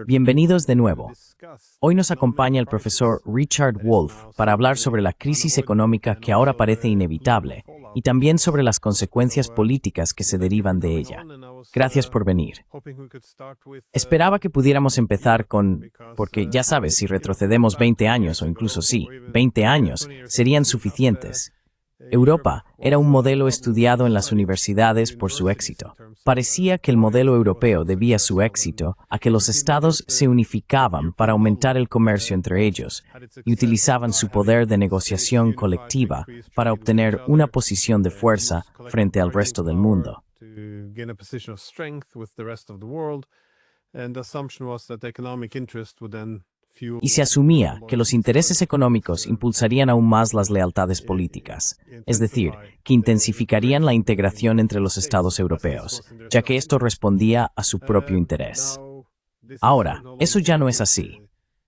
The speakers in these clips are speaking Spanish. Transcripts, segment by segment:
Bienvenidos de nuevo. Hoy nos acompaña el profesor Richard Wolff para hablar sobre la crisis económica que ahora parece inevitable y también sobre las consecuencias políticas que se derivan de ella. Gracias por venir. Esperaba que pudiéramos empezar porque ya sabes, si retrocedemos 20 años o incluso 20 años, serían suficientes. Europa era un modelo estudiado en las universidades por su éxito. Parecía que el modelo europeo debía su éxito a que los estados se unificaban para aumentar el comercio entre ellos y utilizaban su poder de negociación colectiva para obtener una posición de fuerza frente al resto del mundo. Y se asumía que los intereses económicos impulsarían aún más las lealtades políticas, es decir, que intensificarían la integración entre los estados europeos, ya que esto respondía a su propio interés. Ahora, eso ya no es así.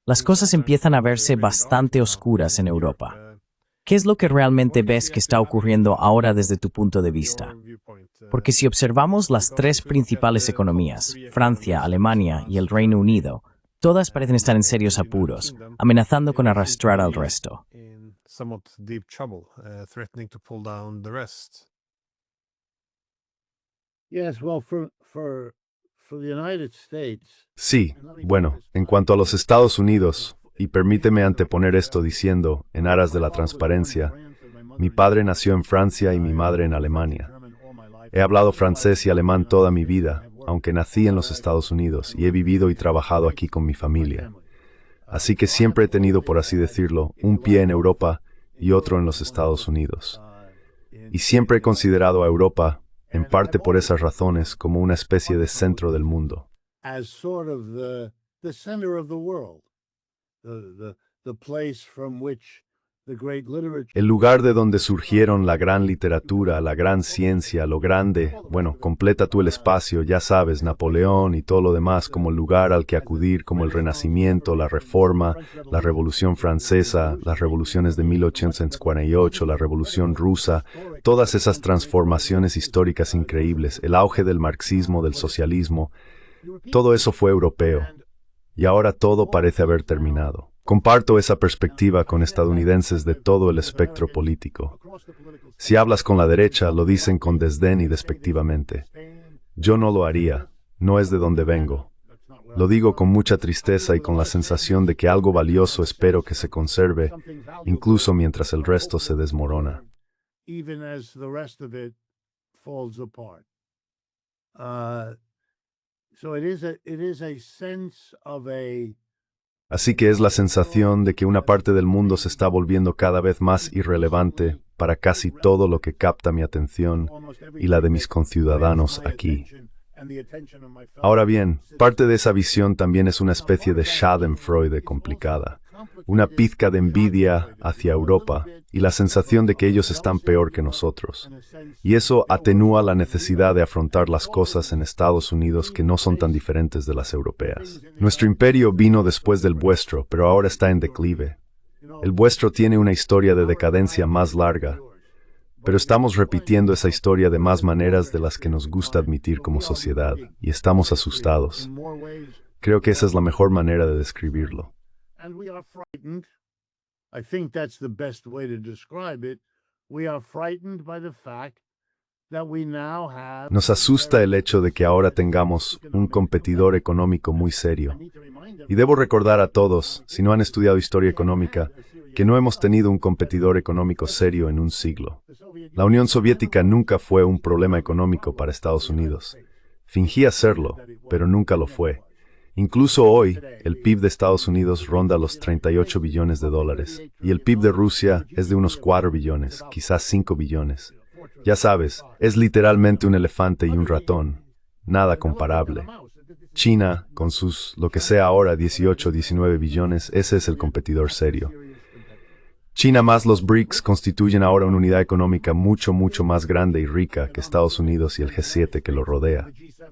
Las cosas empiezan a verse bastante oscuras en Europa. ¿Qué es lo que realmente ves que está ocurriendo ahora desde tu punto de vista? Porque si observamos las tres principales economías, Francia, Alemania y el Reino Unido, todas parecen estar en serios apuros, amenazando con arrastrar al resto. Sí, bueno, en cuanto a los Estados Unidos, y permíteme anteponer esto diciendo, en aras de la transparencia, mi padre nació en Francia y mi madre en Alemania. He hablado francés y alemán toda mi vida, aunque nací en los Estados Unidos y he vivido y trabajado aquí con mi familia. Así que siempre he tenido, por así decirlo, un pie en Europa y otro en los Estados Unidos. Y siempre he considerado a Europa, en parte por esas razones, como una especie de centro del mundo. El lugar de donde surgieron la gran literatura, la gran ciencia, lo grande, bueno, completa tú el espacio, ya sabes, Napoleón y todo lo demás como el lugar al que acudir, como el Renacimiento, la Reforma, la Revolución Francesa, las revoluciones de 1848, la Revolución Rusa, todas esas transformaciones históricas increíbles, el auge del marxismo, del socialismo, todo eso fue europeo. Y ahora todo parece haber terminado. Comparto esa perspectiva con estadounidenses de todo el espectro político. Si hablas con la derecha, lo dicen con desdén y despectivamente. Yo no lo haría, no es de donde vengo. Lo digo con mucha tristeza y con la sensación de que algo valioso espero que se conserve, incluso mientras el resto se desmorona. Así que es la sensación de que una parte del mundo se está volviendo cada vez más irrelevante para casi todo lo que capta mi atención y la de mis conciudadanos aquí. Ahora bien, parte de esa visión también es una especie de schadenfreude complicada, una pizca de envidia hacia Europa y la sensación de que ellos están peor que nosotros. Y eso atenúa la necesidad de afrontar las cosas en Estados Unidos que no son tan diferentes de las europeas. Nuestro imperio vino después del vuestro, pero ahora está en declive. El vuestro tiene una historia de decadencia más larga, pero estamos repitiendo esa historia de más maneras de las que nos gusta admitir como sociedad, y estamos asustados. Creo que esa es la mejor manera de describirlo. Nos asusta el hecho de que ahora tengamos un competidor económico muy serio. Y debo recordar a todos, si no han estudiado historia económica, que no hemos tenido un competidor económico serio en un siglo. La Unión Soviética nunca fue un problema económico para Estados Unidos. Fingía serlo, pero nunca lo fue. Incluso hoy, el PIB de Estados Unidos ronda los 38 billones de dólares, y el PIB de Rusia es de unos 4 billones, quizás 5 billones. Ya sabes, es literalmente un elefante y un ratón. Nada comparable. China, con sus, lo que sea ahora, 18 o 19 billones, ese es el competidor serio. China más los BRICS constituyen ahora una unidad económica mucho más grande y rica que Estados Unidos y el G7 que lo rodea.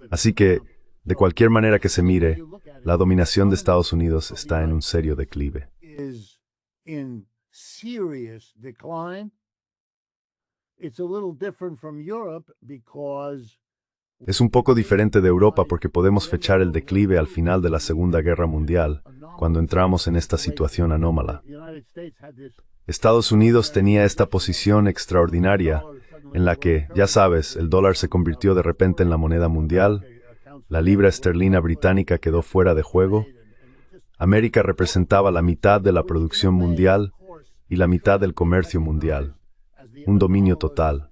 Así que, de cualquier manera que se mire, la dominación de Estados Unidos está en un serio declive. Es un poco diferente de Europa porque podemos fechar el declive al final de la Segunda Guerra Mundial, cuando entramos en esta situación anómala. Estados Unidos tenía esta posición extraordinaria en la que, ya sabes, el dólar se convirtió de repente en la moneda mundial, la libra esterlina británica quedó fuera de juego, América representaba la mitad de la producción mundial y la mitad del comercio mundial, un dominio total,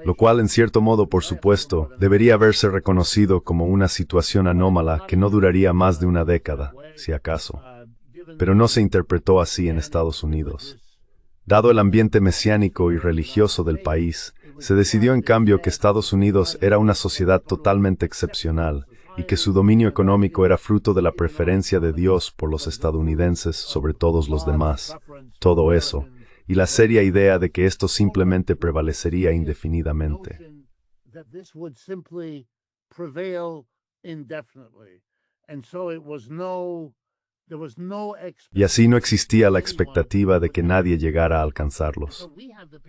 lo cual en cierto modo, por supuesto, debería haberse reconocido como una situación anómala que no duraría más de una década, si acaso. Pero no se interpretó así en Estados Unidos. Dado el ambiente mesiánico y religioso del país, se decidió en cambio que Estados Unidos era una sociedad totalmente excepcional y que su dominio económico era fruto de la preferencia de Dios por los estadounidenses sobre todos los demás. Todo eso, y la seria idea de que esto simplemente prevalecería indefinidamente. Y así no existía la expectativa de que nadie llegara a alcanzarlos.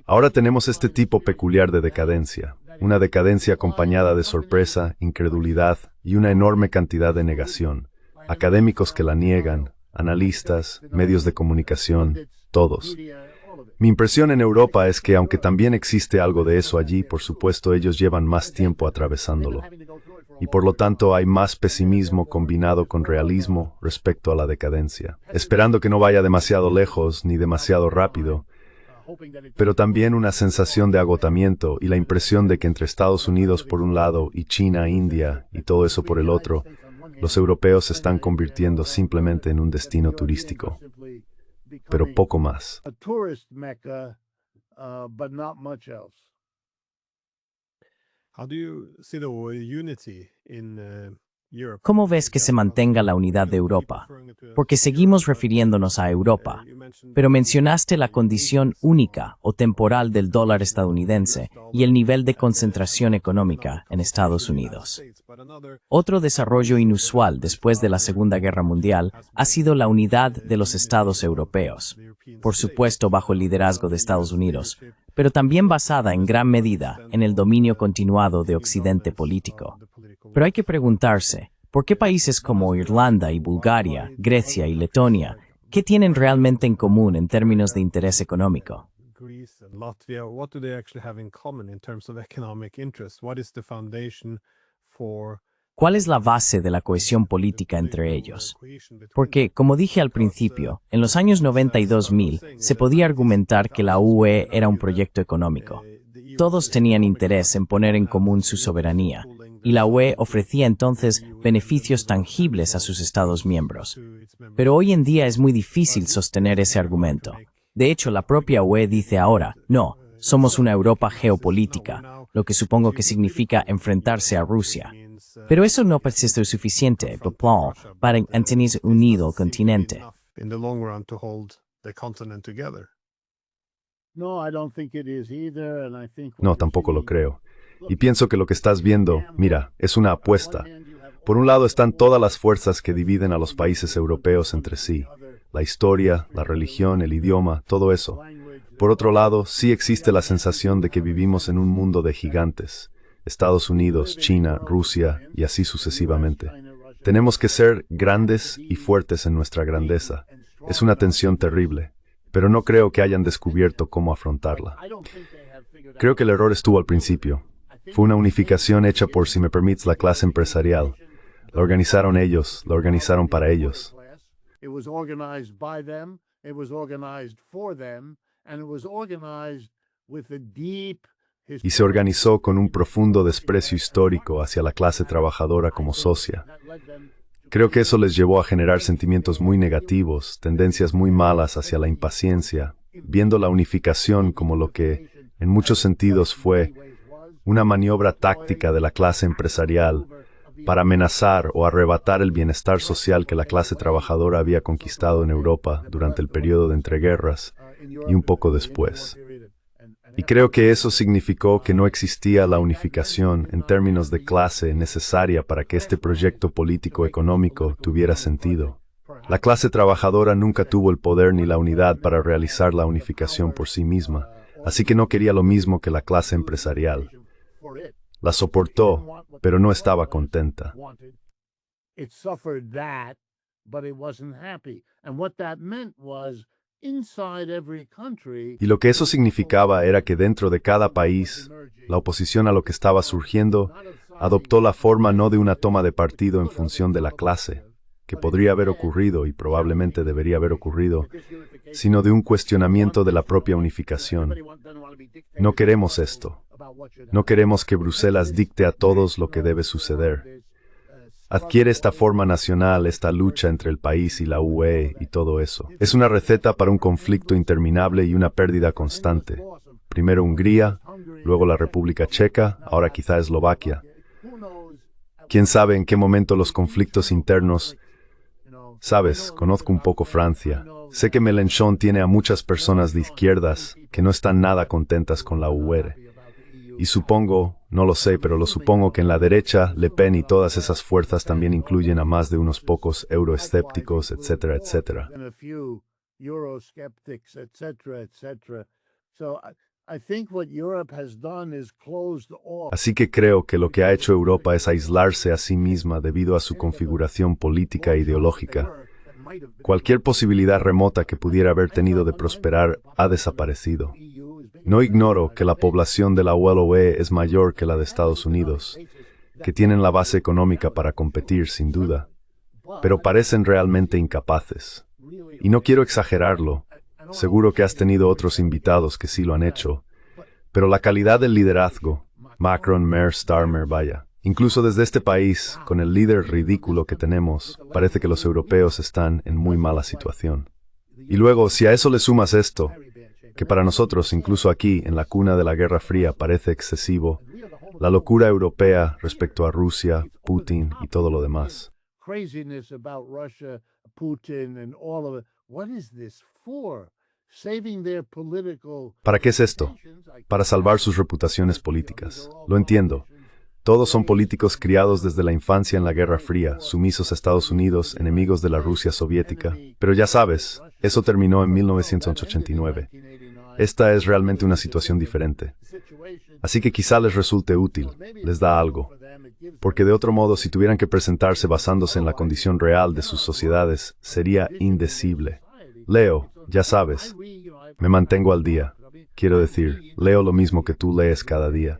Ahora tenemos este tipo peculiar de decadencia, una decadencia acompañada de sorpresa, incredulidad y una enorme cantidad de negación. Académicos que la niegan, analistas, medios de comunicación, todos. Mi impresión en Europa es que aunque también existe algo de eso allí, por supuesto ellos llevan más tiempo atravesándolo. Y por lo tanto hay más pesimismo combinado con realismo respecto a la decadencia, esperando que no vaya demasiado lejos ni demasiado rápido, pero también una sensación de agotamiento y la impresión de que entre Estados Unidos por un lado y China, India y todo eso por el otro, los europeos se están convirtiendo simplemente en un destino turístico, pero poco más. ¿Cómo ves que se mantenga la unidad de Europa? Porque seguimos refiriéndonos a Europa, pero mencionaste la condición única o temporal del dólar estadounidense y el nivel de concentración económica en Estados Unidos. Otro desarrollo inusual después de la Segunda Guerra Mundial ha sido la unidad de los estados europeos, por supuesto bajo el liderazgo de Estados Unidos, pero también basada en gran medida en el dominio continuado de Occidente político. Pero hay que preguntarse, ¿por qué países como Irlanda y Bulgaria, Grecia y Letonia, qué tienen realmente en común en términos de interés económico? ¿Cuál es la base de la cohesión política entre ellos? Porque, como dije al principio, en los años 90 y 2000 se podía argumentar que la UE era un proyecto económico. Todos tenían interés en poner en común su soberanía, y la UE ofrecía entonces beneficios tangibles a sus Estados miembros. Pero hoy en día es muy difícil sostener ese argumento. De hecho, la propia UE dice ahora, no, somos una Europa geopolítica, lo que supongo que significa enfrentarse a Rusia. Pero eso no parece ser suficiente, para mantener unido el continente. No, tampoco lo creo. Y pienso que lo que estás viendo, mira, es una apuesta. Por un lado están todas las fuerzas que dividen a los países europeos entre sí. La historia, la religión, el idioma, todo eso. Por otro lado, sí existe la sensación de que vivimos en un mundo de gigantes. Estados Unidos, China, Rusia y así sucesivamente. Tenemos que ser grandes y fuertes en nuestra grandeza. Es una tensión terrible, pero no creo que hayan descubierto cómo afrontarla. Creo que el error estuvo al principio. Fue una unificación hecha por, si me permites, la clase empresarial. La organizaron ellos, la organizaron para ellos. Y se organizó con un profundo desprecio histórico hacia la clase trabajadora como socia. Creo que eso les llevó a generar sentimientos muy negativos, tendencias muy malas hacia la impaciencia, viendo la unificación como lo que, en muchos sentidos, fue una maniobra táctica de la clase empresarial para amenazar o arrebatar el bienestar social que la clase trabajadora había conquistado en Europa durante el periodo de entreguerras y un poco después. Y creo que eso significó que no existía la unificación en términos de clase necesaria para que este proyecto político-económico tuviera sentido. La clase trabajadora nunca tuvo el poder ni la unidad para realizar la unificación por sí misma, así que no quería lo mismo que la clase empresarial. La soportó, pero no estaba contenta. It suffered that, but it wasn't happy. And what that meant was, inside every country, Y lo que eso significaba era que dentro de cada país, la oposición a lo que estaba surgiendo adoptó la forma no de una toma de partido en función de la clase, que podría haber ocurrido y probablemente debería haber ocurrido, sino de un cuestionamiento de la propia unificación. No queremos esto. No queremos que Bruselas dicte a todos lo que debe suceder. Adquiere esta forma nacional, esta lucha entre el país y la UE y todo eso. Es una receta para un conflicto interminable y una pérdida constante. Primero Hungría, luego la República Checa, ahora quizá Eslovaquia. ¿Quién sabe en qué momento los conflictos internos? Sabes, conozco un poco Francia. Sé que Mélenchon tiene a muchas personas de izquierdas que no están nada contentas con la UE. Y supongo, no lo sé, pero lo supongo que en la derecha, Le Pen y todas esas fuerzas también incluyen a más de unos pocos euroescépticos, etcétera, etcétera. Así que creo que lo que ha hecho Europa es aislarse a sí misma debido a su configuración política e ideológica. Cualquier posibilidad remota que pudiera haber tenido de prosperar ha desaparecido. No ignoro que la población de la UE es mayor que la de Estados Unidos, que tienen la base económica para competir, sin duda, pero parecen realmente incapaces. Y no quiero exagerarlo, seguro que has tenido otros invitados que sí lo han hecho, pero la calidad del liderazgo, Macron, Merz, Starmer, vaya, incluso desde este país, con el líder ridículo que tenemos, parece que los europeos están en muy mala situación. Y luego, si a eso le sumas esto, que para nosotros, incluso aquí, en la cuna de la Guerra Fría, parece excesivo, la locura europea respecto a Rusia, Putin y todo lo demás. ¿Para qué es esto? Para salvar sus reputaciones políticas. Lo entiendo. Todos son políticos criados desde la infancia en la Guerra Fría, sumisos a Estados Unidos, enemigos de la Rusia soviética. Pero ya sabes, eso terminó en 1989. Esta es realmente una situación diferente. Así que quizá les resulte útil, les da algo. Porque de otro modo, si tuvieran que presentarse basándose en la condición real de sus sociedades, sería indecible. Leo, ya sabes, me mantengo al día. Quiero decir, leo lo mismo que tú lees cada día.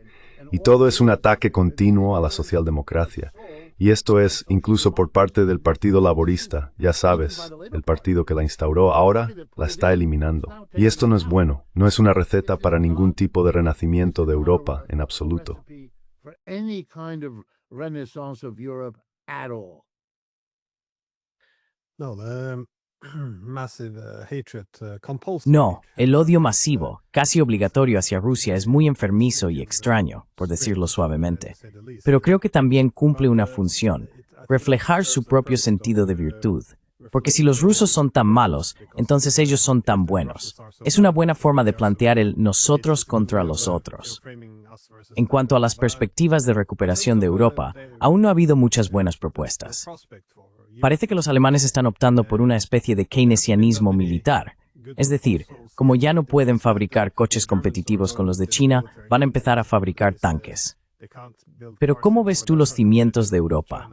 Y todo es un ataque continuo a la socialdemocracia. Y esto es, incluso por parte del Partido Laborista, ya sabes, el partido que la instauró ahora, la está eliminando. Y esto no es bueno, no es una receta para ningún tipo de renacimiento de Europa en absoluto. No, el odio masivo, casi obligatorio hacia Rusia es muy enfermizo y extraño, por decirlo suavemente. Pero creo que también cumple una función, reflejar su propio sentido de virtud. Porque si los rusos son tan malos, entonces ellos son tan buenos. Es una buena forma de plantear el nosotros contra los otros. En cuanto a las perspectivas de recuperación de Europa, aún no ha habido muchas buenas propuestas. Parece que los alemanes están optando por una especie de keynesianismo militar. Es decir, como ya no pueden fabricar coches competitivos con los de China, van a empezar a fabricar tanques. Pero ¿cómo ves tú los cimientos de Europa?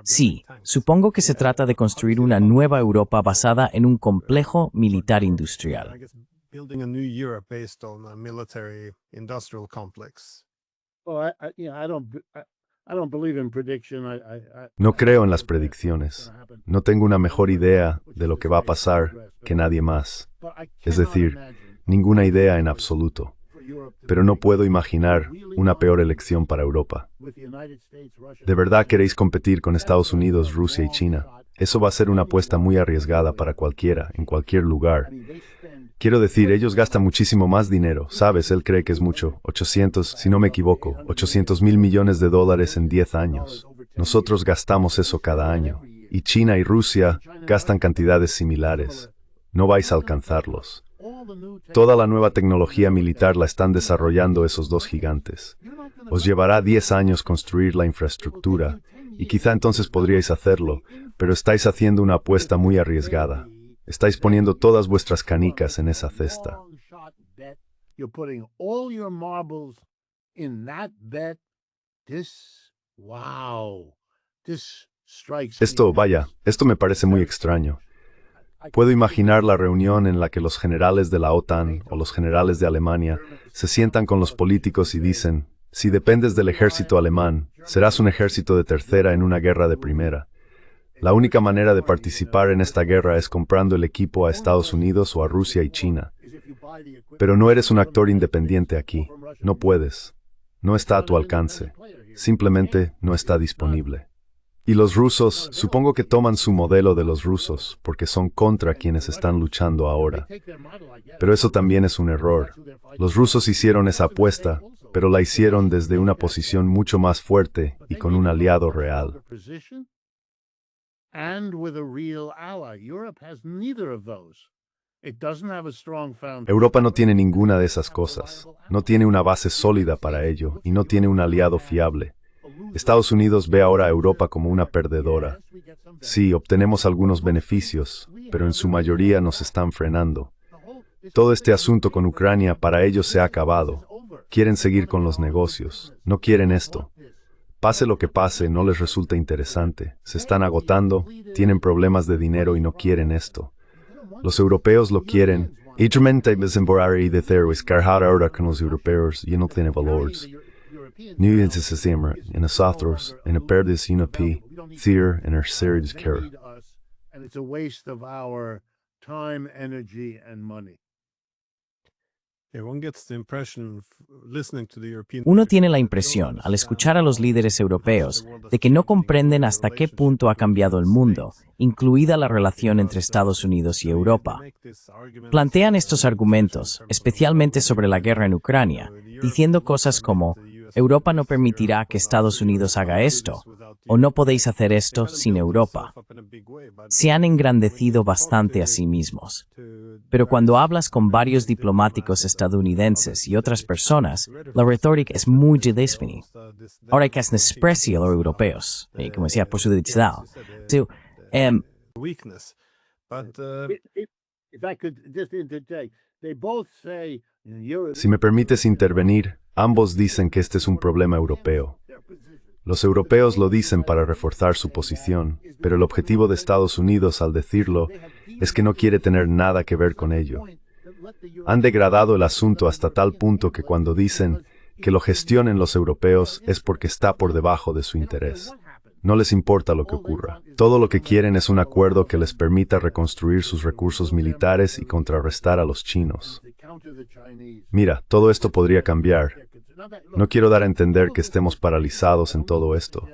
Sí, supongo que se trata de construir una nueva Europa basada en un complejo militar industrial. No creo en las predicciones. No tengo una mejor idea de lo que va a pasar que nadie más. Es decir, ninguna idea en absoluto. Pero no puedo imaginar una peor elección para Europa. ¿De verdad queréis competir con Estados Unidos, Rusia y China? Eso va a ser una apuesta muy arriesgada para cualquiera, en cualquier lugar. Quiero decir, ellos gastan muchísimo más dinero, ¿sabes? Él cree que es mucho. 800, si no me equivoco, 800.000 millones de dólares en 10 años. Nosotros gastamos eso cada año. Y China y Rusia gastan cantidades similares. No vais a alcanzarlos. Toda la nueva tecnología militar la están desarrollando esos dos gigantes. Os llevará 10 años construir la infraestructura, y quizá entonces podríais hacerlo, pero estáis haciendo una apuesta muy arriesgada. Estáis poniendo todas vuestras canicas en esa cesta. Wow, this strikes Esto, me. vaya, esto me parece muy extraño. Puedo imaginar la reunión en la que los generales de la OTAN o los generales de Alemania se sientan con los políticos y dicen, si dependes del ejército alemán, serás un ejército de tercera en una guerra de primera. La única manera de participar en esta guerra es comprando el equipo a Estados Unidos o a Rusia y China. Pero no eres un actor independiente aquí. No puedes. No está a tu alcance. Simplemente no está disponible. Y los rusos, supongo que toman su modelo de los rusos, porque son contra quienes están luchando ahora. Pero eso también es un error. Los rusos hicieron esa apuesta, pero la hicieron desde una posición mucho más fuerte y con un aliado real. Europa no tiene ninguna de esas cosas. No tiene una base sólida para ello y no tiene un aliado fiable. Estados Unidos ve ahora a Europa como una perdedora. Sí, obtenemos algunos beneficios, pero en su mayoría nos están frenando. Todo este asunto con Ucrania para ellos se ha acabado. Quieren seguir con los negocios. No quieren esto. Pase lo que pase, no les resulta interesante. Se están agotando, tienen problemas de dinero y no quieren esto. Los europeos lo quieren. Ahora con los europeos y no tiene valores. Nu in se siempre, en los otros, en perdes una p, thier en series care. And it's a waste of our time, energy, and money. Uno tiene la impresión, al escuchar a los líderes europeos, de que no comprenden hasta qué punto ha cambiado el mundo, incluida la relación entre Estados Unidos y Europa. Plantean estos argumentos, especialmente sobre la guerra en Ucrania, diciendo cosas como, Europa no permitirá que Estados Unidos haga esto, o no podéis hacer esto sin Europa. Se han engrandecido bastante a sí mismos. Pero cuando hablas con varios diplomáticos estadounidenses y otras personas, la retórica es muy distinta. Ahora hay que hacer desprecio a los europeos, como decía, por su identidad. Si me permites intervenir, ambos dicen que este es un problema europeo. Los europeos lo dicen para reforzar su posición, pero el objetivo de Estados Unidos al decirlo es que no quiere tener nada que ver con ello. Han degradado el asunto hasta tal punto que cuando dicen que lo gestionen los europeos es porque está por debajo de su interés. No les importa lo que ocurra. Todo lo que quieren es un acuerdo que les permita reconstruir sus recursos militares y contrarrestar a los chinos. Mira, todo esto podría cambiar. No quiero dar a entender que estemos paralizados en todo esto.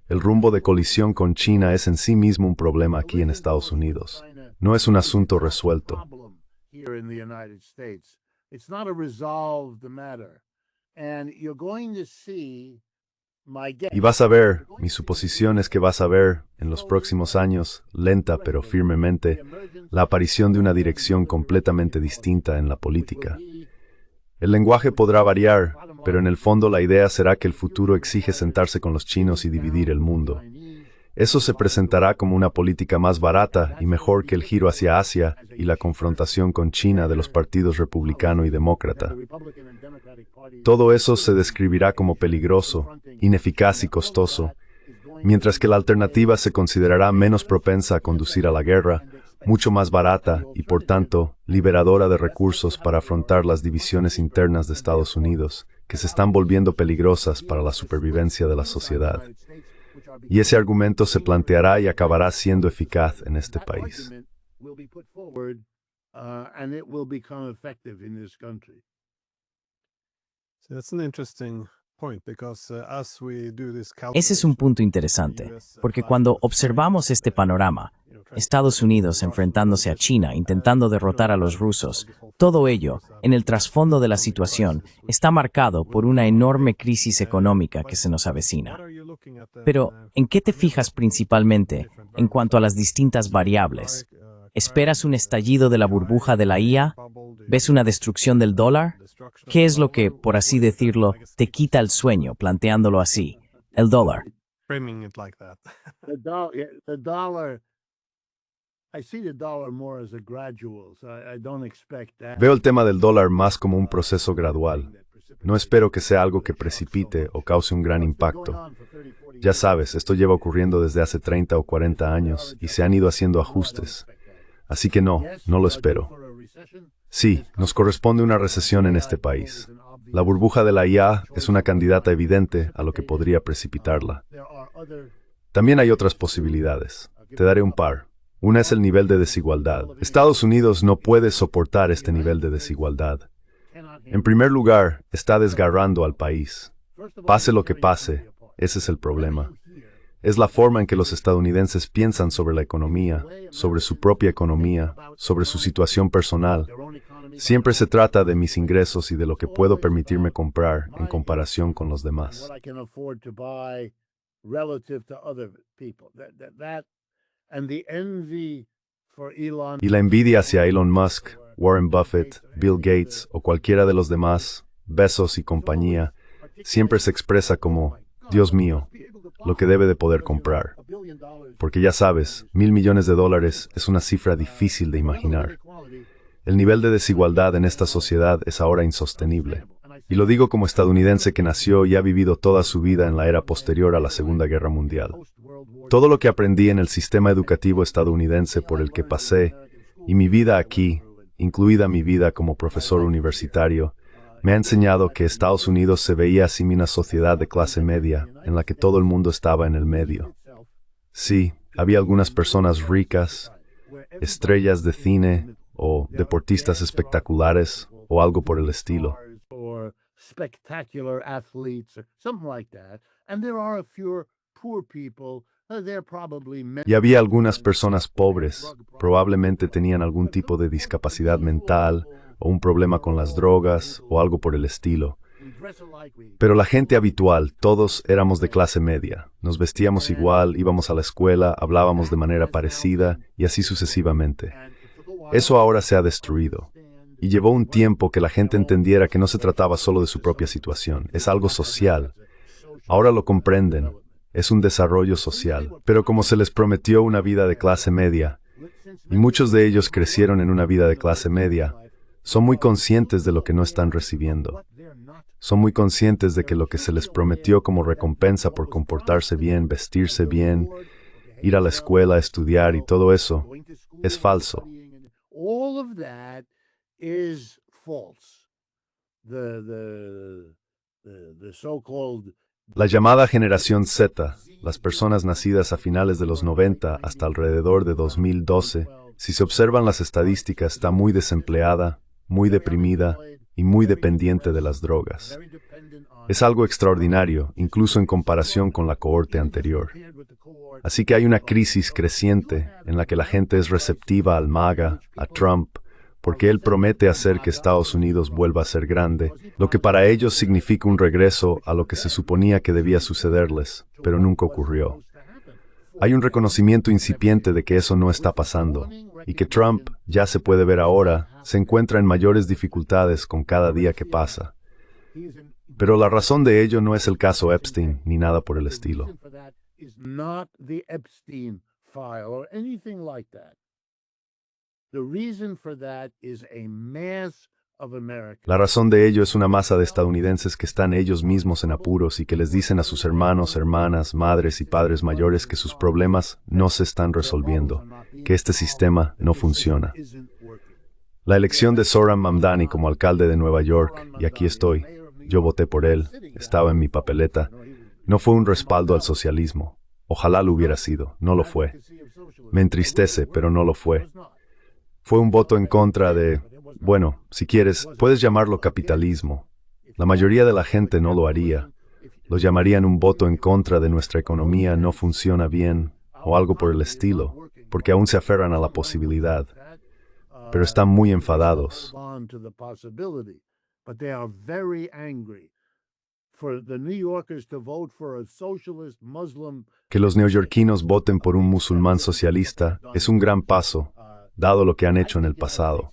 El rumbo de colisión con China es en sí mismo un problema aquí en Estados Unidos. No es un asunto resuelto. Y vas a ver, mi suposición es que vas a ver, en los próximos años, lenta pero firmemente, la aparición de una dirección completamente distinta en la política. El lenguaje podrá variar, pero en el fondo la idea será que el futuro exige sentarse con los chinos y dividir el mundo. Eso se presentará como una política más barata y mejor que el giro hacia Asia y la confrontación con China de los partidos republicano y demócrata. Todo eso se describirá como peligroso, ineficaz y costoso, mientras que la alternativa se considerará menos propensa a conducir a la guerra, mucho más barata y, por tanto, liberadora de recursos para afrontar las divisiones internas de Estados Unidos, que se están volviendo peligrosas para la supervivencia de la sociedad. Y ese argumento se planteará y acabará siendo eficaz en este país. Ese es un punto interesante, porque cuando observamos este panorama, Estados Unidos enfrentándose a China, intentando derrotar a los rusos, todo ello, en el trasfondo de la situación, está marcado por una enorme crisis económica que se nos avecina. Pero, ¿en qué te fijas principalmente en cuanto a las distintas variables? ¿Esperas un estallido de la burbuja de la IA? ¿Ves una destrucción del dólar? ¿Qué es lo que, por así decirlo, te quita el sueño, planteándolo así? El dólar. I see the dollar more as a gradual, so I don't expect that. Veo el tema del dólar más como un proceso gradual. No espero que sea algo que precipite o cause un gran impacto. Ya sabes, esto lleva ocurriendo desde hace 30 o 40 años y se han ido haciendo ajustes. Así que no lo espero. Sí, nos corresponde una recesión en este país. La burbuja de la IA es una candidata evidente a lo que podría precipitarla. También hay otras posibilidades. Te daré un par. Una es el nivel de desigualdad. Estados Unidos no puede soportar este nivel de desigualdad. En primer lugar, está desgarrando al país. Pase lo que pase, ese es el problema. Es la forma en que los estadounidenses piensan sobre la economía, sobre su propia economía, sobre su situación personal. Siempre se trata de mis ingresos y de lo que puedo permitirme comprar en comparación con los demás. Y la envidia hacia Elon Musk, Warren Buffett, Bill Gates o cualquiera de los demás, Bezos y compañía, siempre se expresa como, Dios mío, lo que debe de poder comprar. Porque ya sabes, $1,000 millones es una cifra difícil de imaginar. El nivel de desigualdad en esta sociedad es ahora insostenible. Y lo digo como estadounidense que nació y ha vivido toda su vida en la era posterior a la Segunda Guerra Mundial. Todo lo que aprendí en el sistema educativo estadounidense por el que pasé, y mi vida aquí, incluida mi vida como profesor universitario, me ha enseñado que Estados Unidos se veía a sí misma una sociedad de clase media, en la que todo el mundo estaba en el medio. Sí, había algunas personas ricas, estrellas de cine, o deportistas espectaculares, o algo por el estilo. Y había algunas personas pobres, probablemente tenían algún tipo de discapacidad mental, o un problema con las drogas, o algo por el estilo. Pero la gente habitual, todos éramos de clase media. Nos vestíamos igual, íbamos a la escuela, hablábamos de manera parecida, y así sucesivamente. Eso ahora se ha destruido. Y llevó un tiempo que la gente entendiera que no se trataba solo de su propia situación, es algo social. Ahora lo comprenden, es un desarrollo social. Pero como se les prometió una vida de clase media, y muchos de ellos crecieron en una vida de clase media, son muy conscientes de lo que no están recibiendo. Son muy conscientes de que lo que se les prometió como recompensa por comportarse bien, vestirse bien, ir a la escuela, estudiar y todo eso, es falso. All of that is false. The so-called La llamada generación Z, las personas nacidas a finales de los 90 hasta alrededor de 2012, si se observan las estadísticas, está muy desempleada, muy deprimida y muy dependiente de las drogas. Es algo extraordinario, incluso en comparación con la cohorte anterior. Así que hay una crisis creciente en la que la gente es receptiva al MAGA, a Trump, porque él promete hacer que Estados Unidos vuelva a ser grande, lo que para ellos significa un regreso a lo que se suponía que debía sucederles, pero nunca ocurrió. Hay un reconocimiento incipiente de que eso no está pasando, y que Trump, ya se puede ver ahora, se encuentra en mayores dificultades con cada día que pasa. Pero la razón de ello no es el caso Epstein, ni nada por el estilo. La razón de ello es una masa de estadounidenses que están ellos mismos en apuros y que les dicen a sus hermanos, hermanas, madres y padres mayores que sus problemas no se están resolviendo, que este sistema no funciona. La elección de Zohran Mamdani como alcalde de Nueva York, y aquí estoy, yo voté por él, estaba en mi papeleta, no fue un respaldo al socialismo. Ojalá lo hubiera sido, no lo fue. Me entristece, pero no lo fue. Fue un voto en contra de, bueno, si quieres, puedes llamarlo capitalismo. La mayoría de la gente no lo haría. Lo llamarían un voto en contra de nuestra economía no funciona bien, o algo por el estilo, porque aún se aferran a la posibilidad. Pero están muy enfadados. Que los neoyorquinos voten por un musulmán socialista es un gran paso, dado lo que han hecho en el pasado.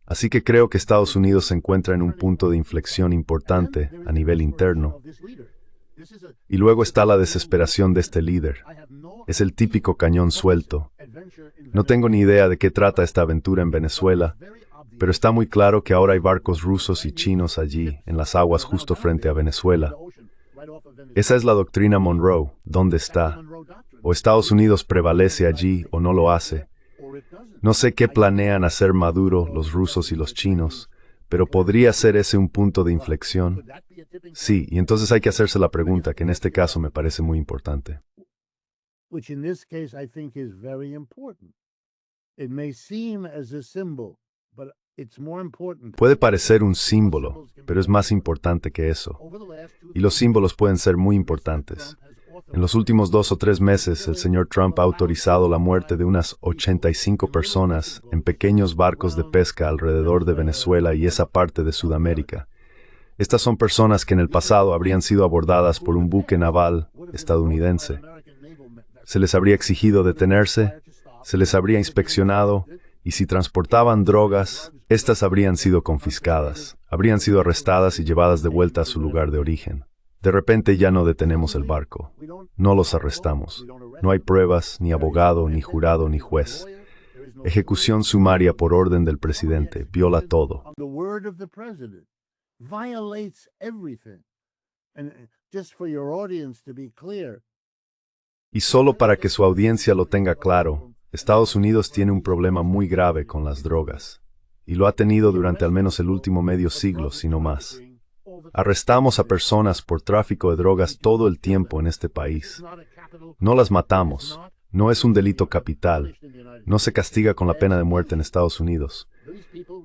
Así que creo que Estados Unidos se encuentra en un punto de inflexión importante a nivel interno. Y luego está la desesperación de este líder. Es el típico cañón suelto. No tengo ni idea de qué trata esta aventura en Venezuela, pero está muy claro que ahora hay barcos rusos y chinos allí, en las aguas justo frente a Venezuela. Esa es la doctrina Monroe. ¿Dónde está? O Estados Unidos prevalece allí o no lo hace. No sé qué planean hacer Maduro, los rusos y los chinos, pero ¿podría ser ese un punto de inflexión? Sí, y entonces hay que hacerse la pregunta, que en este caso me parece muy importante. Which in this case I think is very important. It may seem as a symbol, but it's more important. Puede parecer un símbolo, pero es más importante que eso. Y los símbolos pueden ser muy importantes. En los últimos 2 o 3 meses, el señor Trump ha autorizado la muerte de unas 85 personas en pequeños barcos de pesca alrededor de Venezuela y esa parte de Sudamérica. Estas son personas que en el pasado habrían sido abordadas por un buque naval estadounidense. Se les habría exigido detenerse, se les habría inspeccionado, y si transportaban drogas, estas habrían sido confiscadas, habrían sido arrestadas y llevadas de vuelta a su lugar de origen. De repente ya no detenemos el barco, no los arrestamos, no hay pruebas, ni abogado, ni jurado, ni juez. Ejecución sumaria por orden del presidente, viola todo. Y solo para que su audiencia lo tenga claro, Estados Unidos tiene un problema muy grave con las drogas, y lo ha tenido durante al menos el último medio siglo, si no más. Arrestamos a personas por tráfico de drogas todo el tiempo en este país. No las matamos, no es un delito capital, no se castiga con la pena de muerte en Estados Unidos.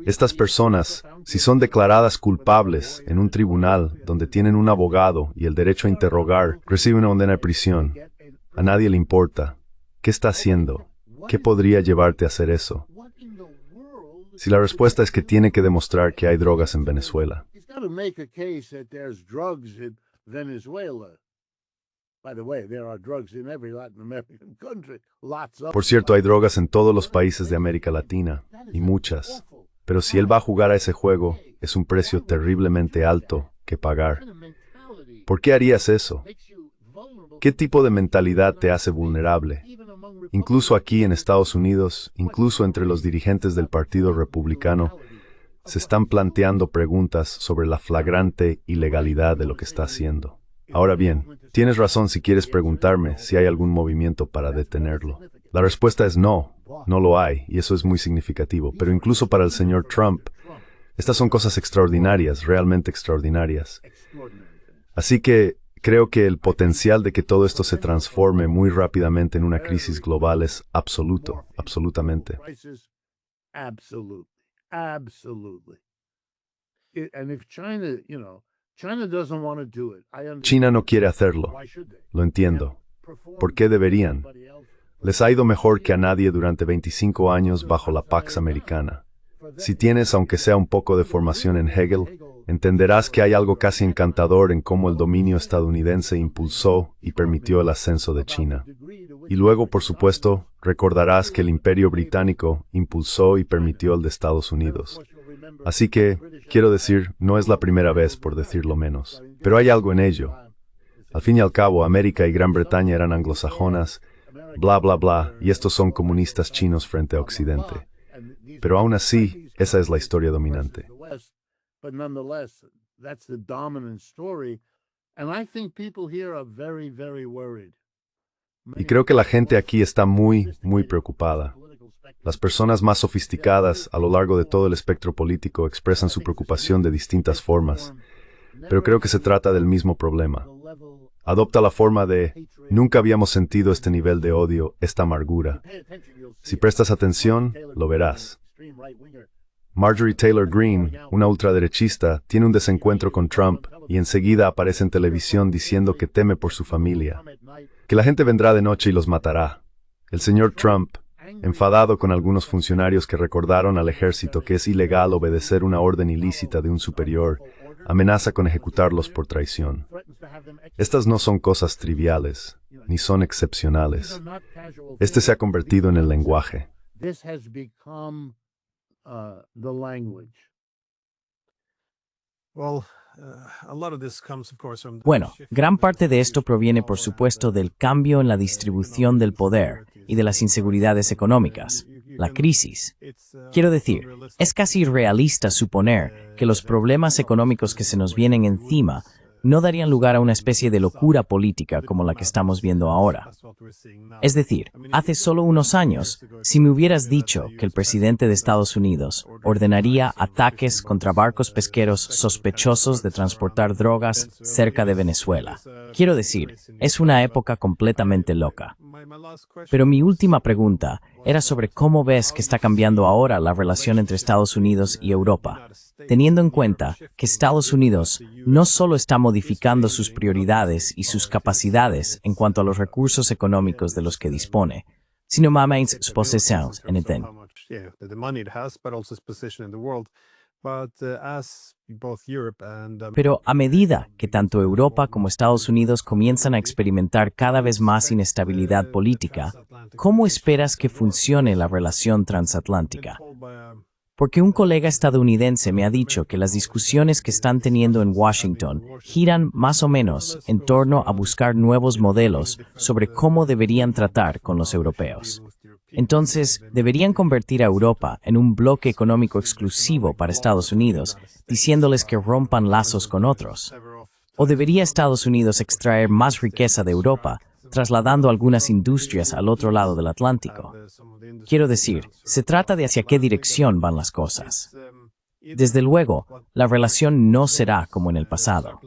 Estas personas, si son declaradas culpables en un tribunal donde tienen un abogado y el derecho a interrogar, reciben una condena de prisión. A nadie le importa. ¿Qué está haciendo? ¿Qué podría llevarte a hacer eso? Si la respuesta es que tiene que demostrar que hay drogas en Venezuela. Por cierto, hay drogas en todos los países de América Latina, y muchas. Pero si él va a jugar a ese juego, es un precio terriblemente alto que pagar. ¿Por qué harías eso? ¿Qué tipo de mentalidad te hace vulnerable? Incluso aquí en Estados Unidos, incluso entre los dirigentes del Partido Republicano, se están planteando preguntas sobre la flagrante ilegalidad de lo que está haciendo. Ahora bien, tienes razón si quieres preguntarme si hay algún movimiento para detenerlo. La respuesta es no, no lo hay, y eso es muy significativo. Pero incluso para el señor Trump, estas son cosas extraordinarias, realmente extraordinarias. Así que creo que el potencial de que todo esto se transforme muy rápidamente en una crisis global es absoluto, absolutamente. China no quiere hacerlo. Lo entiendo. ¿Por qué deberían? Les ha ido mejor que a nadie durante 25 años bajo la Pax Americana. Si tienes, aunque sea un poco de formación en Hegel, entenderás que hay algo casi encantador en cómo el dominio estadounidense impulsó y permitió el ascenso de China. Y luego, por supuesto, recordarás que el Imperio Británico impulsó y permitió el de Estados Unidos. Así que, quiero decir, no es la primera vez, por decirlo menos. Pero hay algo en ello. Al fin y al cabo, América y Gran Bretaña eran anglosajonas, bla, bla, bla, y estos son comunistas chinos frente a Occidente. Pero aún así, esa es la historia dominante. But nonetheless, that's the dominant story. And I think people here are very, very worried. Y creo que la gente aquí está muy, muy preocupada. Las personas más sofisticadas a lo largo de todo el espectro político expresan su preocupación de distintas formas. Pero creo que se trata del mismo problema. Adopta la forma de, nunca habíamos sentido este nivel de odio, esta amargura. Si prestas atención, lo verás. Marjorie Taylor Greene, una ultraderechista, tiene un desencuentro con Trump y enseguida aparece en televisión diciendo que teme por su familia, que la gente vendrá de noche y los matará. El señor Trump, enfadado con algunos funcionarios que recordaron al ejército que es ilegal obedecer una orden ilícita de un superior, amenaza con ejecutarlos por traición. Estas no son cosas triviales, ni son excepcionales. Este se ha convertido en el lenguaje. The language. Bueno, gran parte de esto proviene, por supuesto, del cambio en la distribución del poder y de las inseguridades económicas, la crisis. Quiero decir, es casi irrealista suponer que los problemas económicos que se nos vienen encima no darían lugar a una especie de locura política como la que estamos viendo ahora. Es decir, hace solo unos años, si me hubieras dicho que el presidente de Estados Unidos ordenaría ataques contra barcos pesqueros sospechosos de transportar drogas cerca de Venezuela, quiero decir, es una época completamente loca. Pero mi última pregunta era sobre cómo ves que está cambiando ahora la relación entre Estados Unidos y Europa, teniendo en cuenta que Estados Unidos no solo está modificando sus prioridades y sus capacidades en cuanto a los recursos económicos de los que dispone, sino también sus posesiones en el mundo. Pero a medida que tanto Europa como Estados Unidos comienzan a experimentar cada vez más inestabilidad política, ¿cómo esperas que funcione la relación transatlántica? Porque un colega estadounidense me ha dicho que las discusiones que están teniendo en Washington giran más o menos en torno a buscar nuevos modelos sobre cómo deberían tratar con los europeos. Entonces, ¿deberían convertir a Europa en un bloque económico exclusivo para Estados Unidos, diciéndoles que rompan lazos con otros? ¿O debería Estados Unidos extraer más riqueza de Europa, trasladando algunas industrias al otro lado del Atlántico? Quiero decir, se trata de hacia qué dirección van las cosas. Desde luego, la relación no será como en el pasado.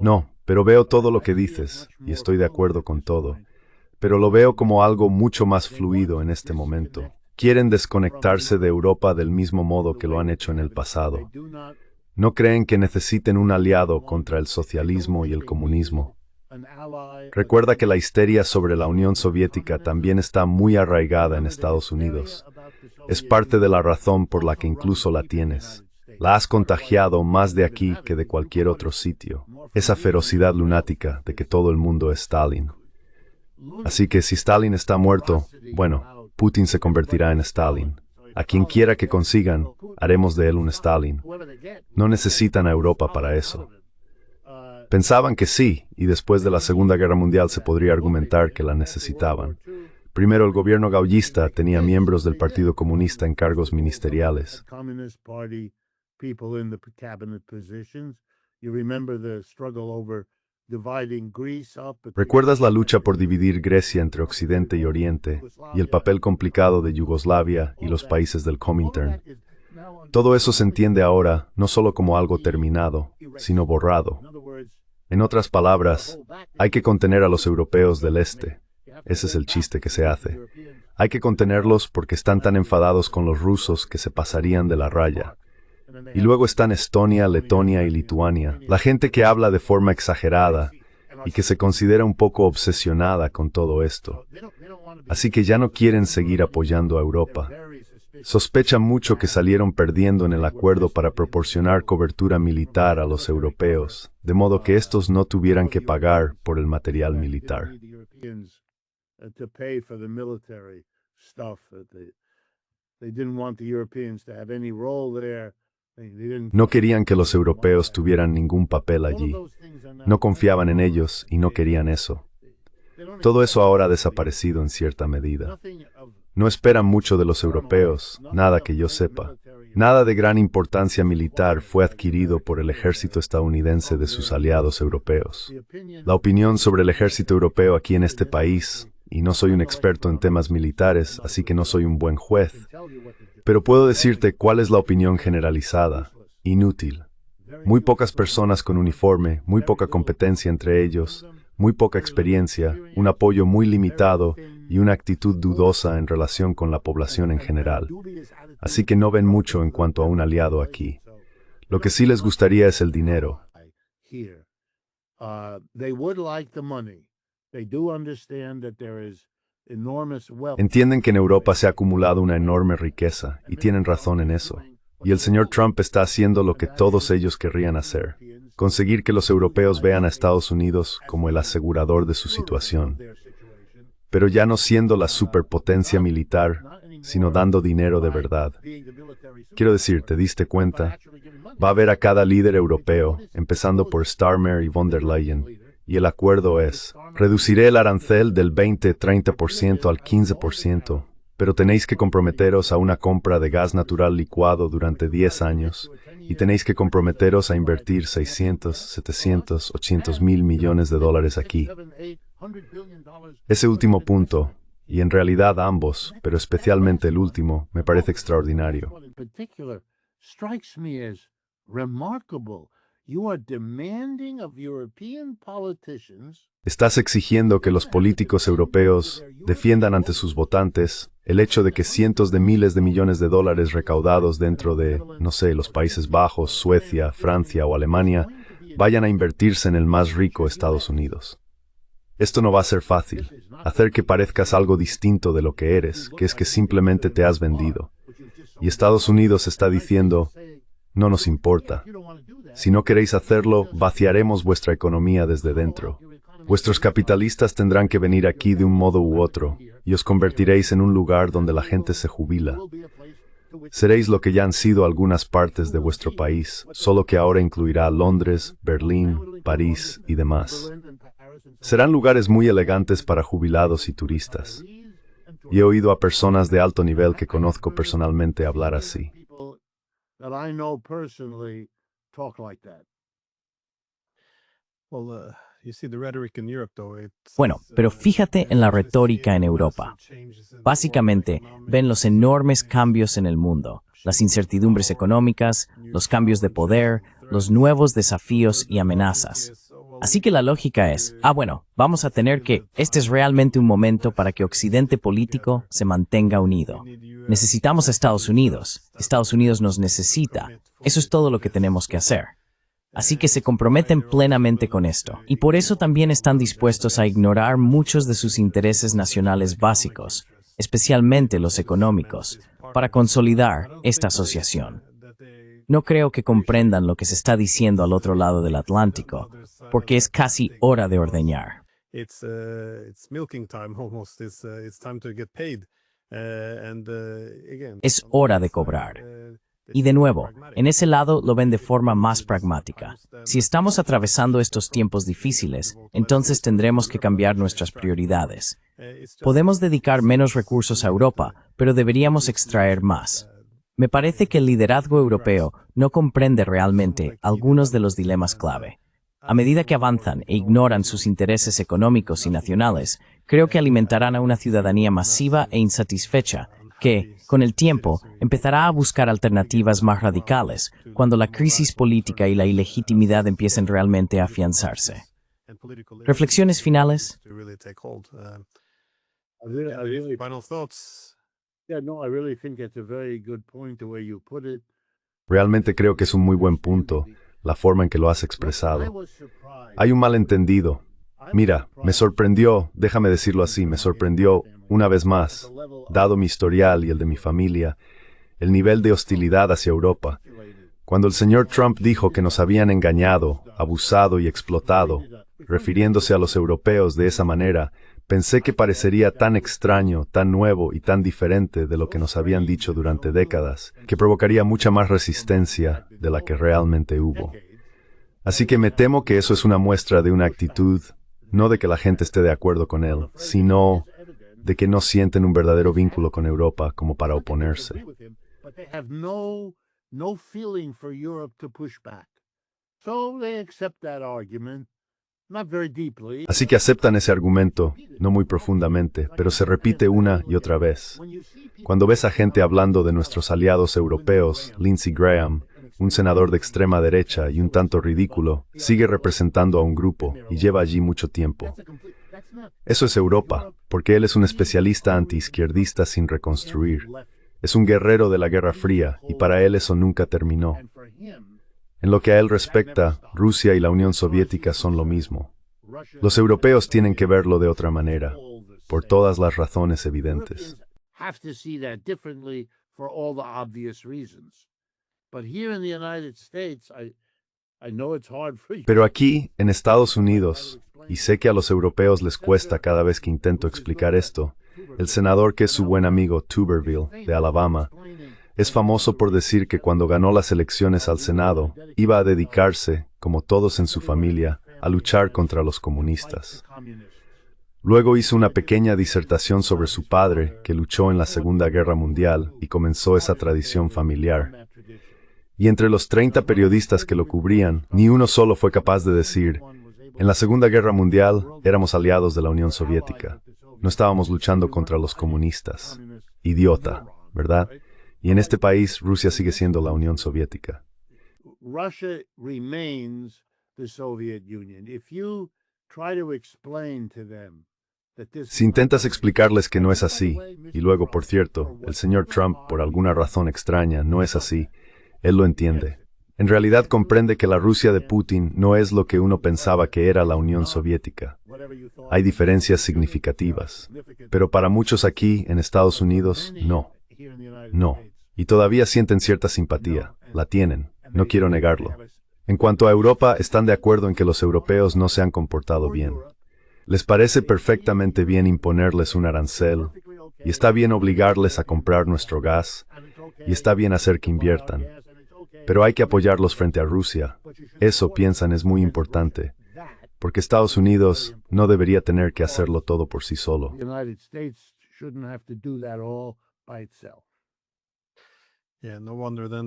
No, pero veo todo lo que dices, y estoy de acuerdo con todo. Pero lo veo como algo mucho más fluido en este momento. Quieren desconectarse de Europa del mismo modo que lo han hecho en el pasado. No creen que necesiten un aliado contra el socialismo y el comunismo. Recuerda que la histeria sobre la Unión Soviética también está muy arraigada en Estados Unidos. Es parte de la razón por la que incluso la tienes. La has contagiado más de aquí que de cualquier otro sitio. Esa ferocidad lunática de que todo el mundo es Stalin. Así que si Stalin está muerto, bueno, Putin se convertirá en Stalin. A quien quiera que consigan, haremos de él un Stalin. No necesitan a Europa para eso. Pensaban que sí, y después de la Segunda Guerra Mundial se podría argumentar que la necesitaban. Primero, el gobierno gaullista tenía miembros del Partido Comunista en cargos ministeriales. ¿Recuerdas la lucha por dividir Grecia entre Occidente y Oriente, y el papel complicado de Yugoslavia y los países del Comintern? Todo eso se entiende ahora no solo como algo terminado, sino borrado. En otras palabras, hay que contener a los europeos del este. Ese es el chiste que se hace. Hay que contenerlos porque están tan enfadados con los rusos que se pasarían de la raya. Y luego están Estonia, Letonia y Lituania, la gente que habla de forma exagerada y que se considera un poco obsesionada con todo esto. Así que ya no quieren seguir apoyando a Europa. Sospechan mucho que salieron perdiendo en el acuerdo para proporcionar cobertura militar a los europeos, de modo que estos no tuvieran que pagar por el material militar. No querían que los europeos tuvieran ningún papel allí. No confiaban en ellos y no querían eso. Todo eso ahora ha desaparecido en cierta medida. No esperan mucho de los europeos, nada que yo sepa. Nada de gran importancia militar fue adquirido por el ejército estadounidense de sus aliados europeos. La opinión sobre el ejército europeo aquí en este país, y no soy un experto en temas militares, así que no soy un buen juez, pero puedo decirte cuál es la opinión generalizada. Inútil. Muy pocas personas con uniforme, muy poca competencia entre ellos, muy poca experiencia, un apoyo muy limitado y una actitud dudosa en relación con la población en general. Así que no ven mucho en cuanto a un aliado aquí. Lo que sí les gustaría es el dinero. Entienden que en Europa se ha acumulado una enorme riqueza, y tienen razón en eso. Y el señor Trump está haciendo lo que todos ellos querrían hacer: conseguir que los europeos vean a Estados Unidos como el asegurador de su situación. Pero ya no siendo la superpotencia militar, sino dando dinero de verdad. Quiero decir, ¿te diste cuenta? Va a haber a cada líder europeo, empezando por Starmer y von der Leyen, y el acuerdo es, reduciré el arancel del 20-30% al 15%, pero tenéis que comprometeros a una compra de gas natural licuado durante 10 años, y tenéis que comprometeros a invertir 600, 700, 800 mil millones de dólares aquí. Ese último punto, y en realidad ambos, pero especialmente el último, me parece extraordinario. Estás exigiendo que los políticos europeos defiendan ante sus votantes el hecho de que cientos de miles de millones de dólares recaudados dentro de, no sé, los Países Bajos, Suecia, Francia o Alemania, vayan a invertirse en el más rico Estados Unidos. Esto no va a ser fácil. Hacer que parezcas algo distinto de lo que eres, que es que simplemente te has vendido. Y Estados Unidos está diciendo, no nos importa. Si no queréis hacerlo, vaciaremos vuestra economía desde dentro. Vuestros capitalistas tendrán que venir aquí de un modo u otro, y os convertiréis en un lugar donde la gente se jubila. Seréis lo que ya han sido algunas partes de vuestro país, solo que ahora incluirá Londres, Berlín, París y demás. Serán lugares muy elegantes para jubilados y turistas. Y he oído a personas de alto nivel que conozco personalmente hablar así. Bueno, pero fíjate en la retórica en Europa. Básicamente, ven los enormes cambios en el mundo, las incertidumbres económicas, los cambios de poder, los nuevos desafíos y amenazas. Así que la lógica es, bueno, vamos a tener este es realmente un momento para que Occidente político se mantenga unido. Necesitamos a Estados Unidos. Estados Unidos nos necesita. Eso es todo lo que tenemos que hacer. Así que se comprometen plenamente con esto. Y por eso también están dispuestos a ignorar muchos de sus intereses nacionales básicos, especialmente los económicos, para consolidar esta asociación. No creo que comprendan lo que se está diciendo al otro lado del Atlántico, porque es casi hora de ordeñar. Es hora de cobrar. Y de nuevo, en ese lado lo ven de forma más pragmática. Si estamos atravesando estos tiempos difíciles, entonces tendremos que cambiar nuestras prioridades. Podemos dedicar menos recursos a Europa, pero deberíamos extraer más. Me parece que el liderazgo europeo no comprende realmente algunos de los dilemas clave. A medida que avanzan e ignoran sus intereses económicos y nacionales, creo que alimentarán a una ciudadanía masiva e insatisfecha que, con el tiempo, empezará a buscar alternativas más radicales cuando la crisis política y la ilegitimidad empiecen realmente a afianzarse. ¿Reflexiones finales? Realmente creo que es un muy buen punto, la forma en que lo has expresado. Hay un malentendido. Mira, me sorprendió, déjame decirlo así, me sorprendió, una vez más, dado mi historial y el de mi familia, el nivel de hostilidad hacia Europa. Cuando el señor Trump dijo que nos habían engañado, abusado y explotado, refiriéndose a los europeos de esa manera, pensé que parecería tan extraño, tan nuevo y tan diferente de lo que nos habían dicho durante décadas, que provocaría mucha más resistencia de la que realmente hubo. Así que me temo que eso es una muestra de una actitud, no de que la gente esté de acuerdo con él, sino de que no sienten un verdadero vínculo con Europa como para oponerse. Así que aceptan ese argumento, no muy profundamente, pero se repite una y otra vez. Cuando ves a gente hablando de nuestros aliados europeos, Lindsey Graham, un senador de extrema derecha y un tanto ridículo, sigue representando a un grupo y lleva allí mucho tiempo. Eso es Europa, porque él es un especialista antiizquierdista sin reconstruir. Es un guerrero de la Guerra Fría y para él eso nunca terminó. En lo que a él respecta, Rusia y la Unión Soviética son lo mismo. Los europeos tienen que verlo de otra manera, por todas las razones evidentes. Pero aquí, en Estados Unidos, y sé que a los europeos les cuesta cada vez que intento explicar esto, el senador que es su buen amigo Tuberville, de Alabama, es famoso por decir que cuando ganó las elecciones al Senado, iba a dedicarse, como todos en su familia, a luchar contra los comunistas. Luego hizo una pequeña disertación sobre su padre, que luchó en la Segunda Guerra Mundial, y comenzó esa tradición familiar. Y entre los 30 periodistas que lo cubrían, ni uno solo fue capaz de decir: en la Segunda Guerra Mundial éramos aliados de la Unión Soviética. No estábamos luchando contra los comunistas. Idiota, ¿verdad? Y en este país, Rusia sigue siendo la Unión Soviética. Russia remains the Soviet Union. If you try to explain to them that this Si intentas explicarles que no es así, y luego, por cierto, el señor Trump, por alguna razón extraña, no es así, él lo entiende. En realidad comprende que la Rusia de Putin no es lo que uno pensaba que era la Unión Soviética. Hay diferencias significativas, pero para muchos aquí, en Estados Unidos, no. No. Y todavía sienten cierta simpatía. La tienen. No quiero negarlo. En cuanto a Europa, están de acuerdo en que los europeos no se han comportado bien. Les parece perfectamente bien imponerles un arancel, y está bien obligarles a comprar nuestro gas, y está bien hacer que inviertan. Pero hay que apoyarlos frente a Rusia. Eso, piensan, es muy importante, porque Estados Unidos no debería tener que hacerlo todo por sí solo. the United States shouldn't have to do that all by itself.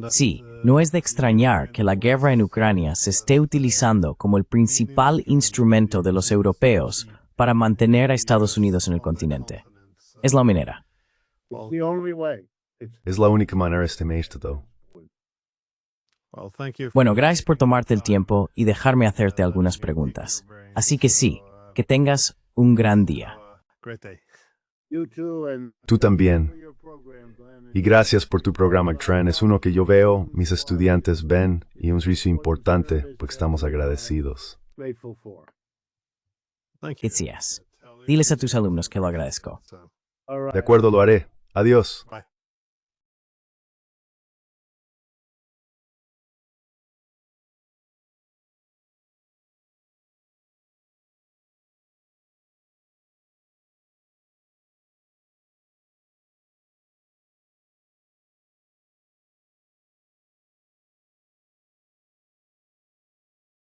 Sí, no es de extrañar que la guerra en Ucrania se esté utilizando como el principal instrumento de los europeos para mantener a Estados Unidos en el continente. Es la manera. It's the only way. Es la única manera este método. Bueno, gracias por tomarte el tiempo y dejarme hacerte algunas preguntas. Así que sí, que tengas un gran día. You too, and Tú también. your program, Glenn. Y gracias por tu programa, Tran. Es uno que yo veo, mis estudiantes ven, y un servicio importante, porque estamos agradecidos. Grateful for. Gracias. Diles a tus alumnos que lo agradezco. All right. De acuerdo, lo haré. Adiós. Bye.